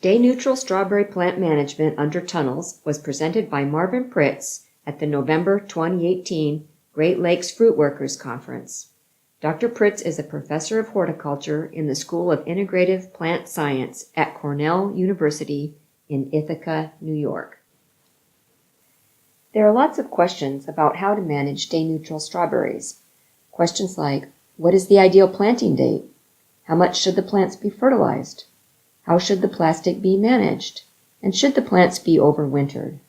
Dayneutral strawberry plant management under tunnels was presented by Marvin Pritts at the November 2018 Great Lakes Fruit Workers Conference. Dr. Pritts is a professor of horticulture in the School of Integrative Plant Science at Cornell University in Ithaca, New York. There are lots of questions about how to manage Dayneutral strawberries. Questions like, what is the ideal planting date? How much should the plants be fertilized? How should the plastic be managed? And should the plants be overwintered?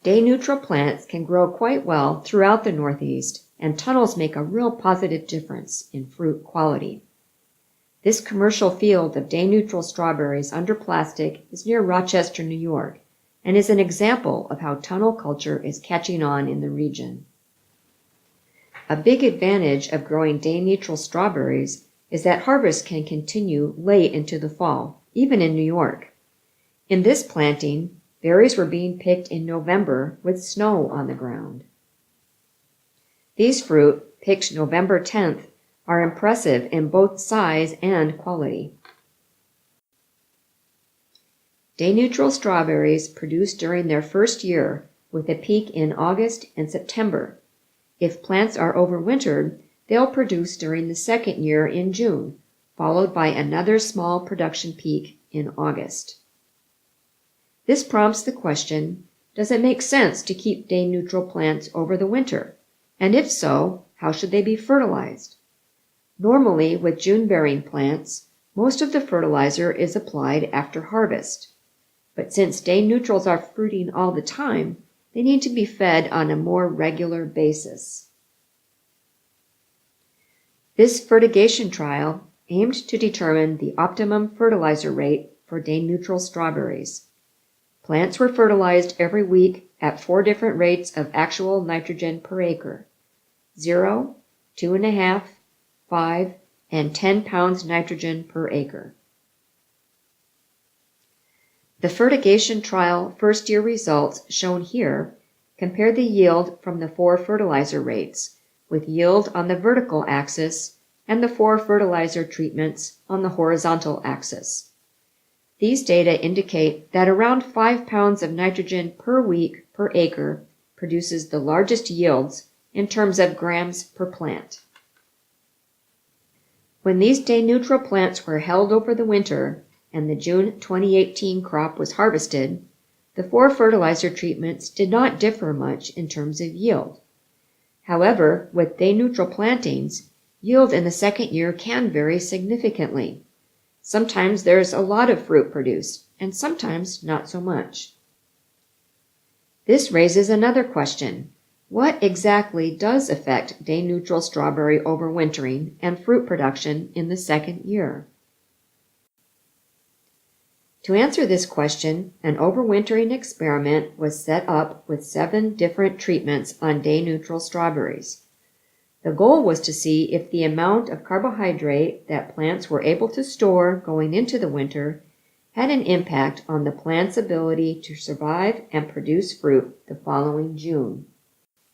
Dayneutral plants can grow quite well throughout the Northeast, and tunnels make a real positive difference in fruit quality. This commercial field of Dayneutral strawberries under plastic is near Rochester, New York, and is an example of how tunnel culture is catching on in the region. A big advantage of growing Dayneutral strawberries is that harvest can continue late into the fall, even in New York. In this planting, berries were being picked in November with snow on the ground. These fruit, picked November 10th, are impressive in both size and quality. Dayneutral strawberries produce during their first year, with a peak in August and September. If plants are overwintered, they'll produce during the second year in June, followed by another small production peak in August. This prompts the question, does it make sense to keep Dayneutral plants over the winter? And if so, how should they be fertilized? Normally, with June-bearing plants, most of the fertilizer is applied after harvest. But since Dayneutrals are fruiting all the time, they need to be fed on a more regular basis. This fertigation trial aimed to determine the optimum fertilizer rate for Dayneutral strawberries. Plants were fertilized every week at 4 different rates of actual nitrogen per acre: 0, 2.5, 5, and 10 pounds nitrogen per acre. The fertigation trial first-year results shown here compare the yield from the 4 fertilizer rates, with yield on the vertical axis and the 4 fertilizer treatments on the horizontal axis. These data indicate that around 5 pounds of nitrogen per week per acre produces the largest yields in terms of grams per plant. When these Dayneutral plants were held over the winter and the June 2018 crop was harvested, the 4 fertilizer treatments did not differ much in terms of yield. However, with Dayneutral plantings, yield in the second year can vary significantly. Sometimes there's a lot of fruit produced, and sometimes not so much. This raises another question. What exactly does affect Dayneutral strawberry overwintering and fruit production in the second year? To answer this question, an overwintering experiment was set up with 7 different treatments on Dayneutral strawberries. The goal was to see if the amount of carbohydrate that plants were able to store going into the winter had an impact on the plant's ability to survive and produce fruit the following June.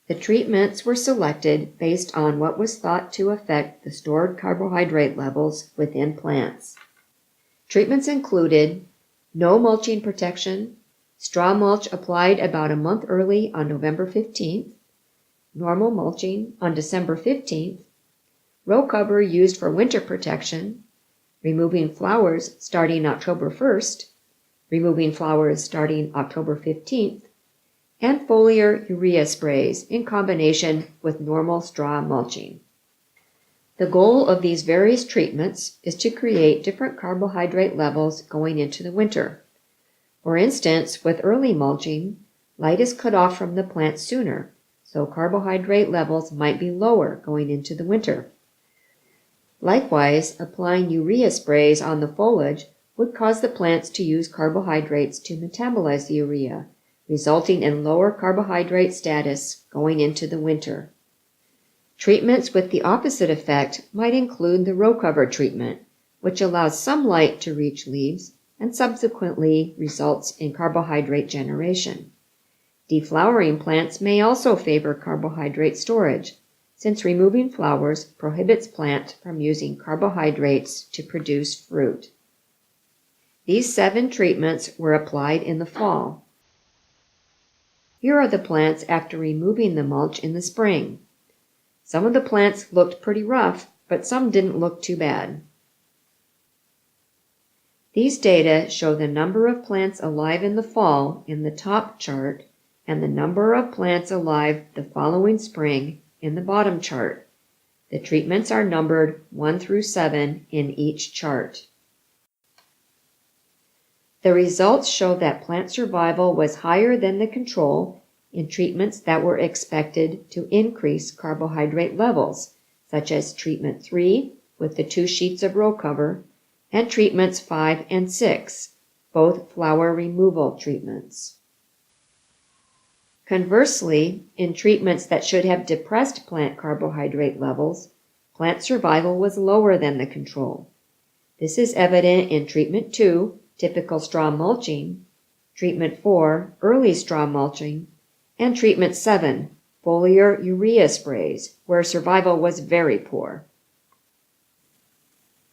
The treatments were selected based on what was thought to affect the stored carbohydrate levels within plants. Treatments included no mulching protection, straw mulch applied about a month early on November 15th, normal mulching on December 15th, row cover used for winter protection, removing flowers starting October 1st, removing flowers starting October 15th, and foliar urea sprays in combination with normal straw mulching. The goal of these various treatments is to create different carbohydrate levels going into the winter. For instance, with early mulching, light is cut off from the plant sooner, so carbohydrate levels might be lower going into the winter. Likewise, applying urea sprays on the foliage would cause the plants to use carbohydrates to metabolize the urea, resulting in lower carbohydrate status going into the winter. Treatments with the opposite effect might include the row cover treatment, which allows some light to reach leaves and subsequently results in carbohydrate generation. Deflowering plants may also favor carbohydrate storage, since removing flowers prohibits plant from using carbohydrates to produce fruit. These 7 treatments were applied in the fall. Here are the plants after removing the mulch in the spring. Some of the plants looked pretty rough, but some didn't look too bad. These data show the number of plants alive in the fall in the top chart and the number of plants alive the following spring in the bottom chart. The treatments are numbered 1 through 7 in each chart. The results show that plant survival was higher than the control in treatments that were expected to increase carbohydrate levels, such as treatment 3 with the 2 sheets of row cover, and treatments 5 and 6, both flower removal treatments. Conversely, in treatments that should have depressed plant carbohydrate levels, plant survival was lower than the control. This is evident in treatment 2, typical straw mulching, treatment 4, early straw mulching, and treatment 7, foliar urea sprays, where survival was very poor.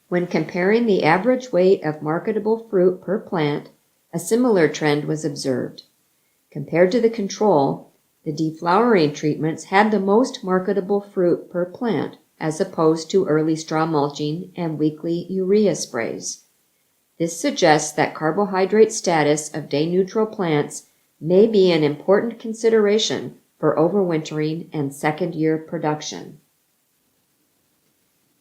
When comparing the average weight of marketable fruit per plant, a similar trend was observed. Compared to the control, the deflowering treatments had the most marketable fruit per plant, as opposed to early straw mulching and weekly urea sprays. This suggests that carbohydrate status of day-neutral plants may be an important consideration for overwintering and second-year production.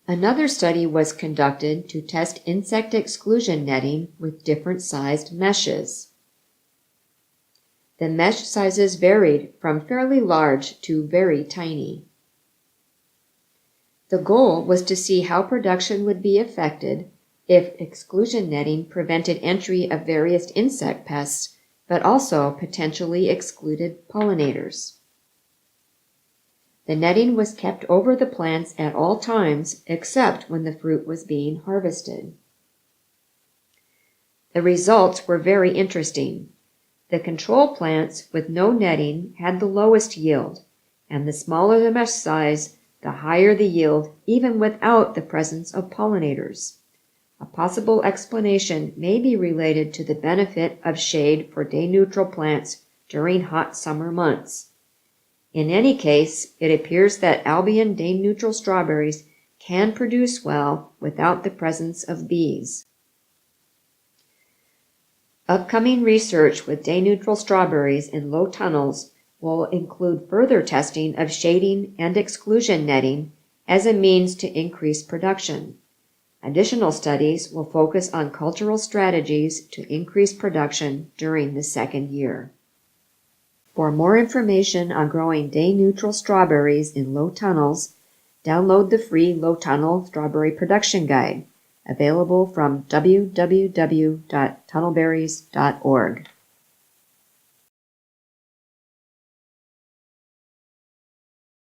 Another study was conducted to test insect exclusion netting with different-sized meshes. The mesh sizes varied from fairly large to very tiny. The goal was to see how production would be affected if exclusion netting prevented entry of various insect pests, but also potentially excluded pollinators. The netting was kept over the plants at all times except when the fruit was being harvested. The results were very interesting. The control plants with no netting had the lowest yield, and the smaller the mesh size, the higher the yield even without the presence of pollinators. A possible explanation may be related to the benefit of shade for day-neutral plants during hot summer months. In any case, it appears that Albion day-neutral strawberries can produce well without the presence of bees. Upcoming research with day-neutral strawberries in low tunnels will include further testing of shading and exclusion netting as a means to increase production. Additional studies will focus on cultural strategies to increase production during the second year. For more information on growing day-neutral strawberries in low tunnels, download the free Low Tunnel Strawberry Production Guide, available from www.tunnelberries.org.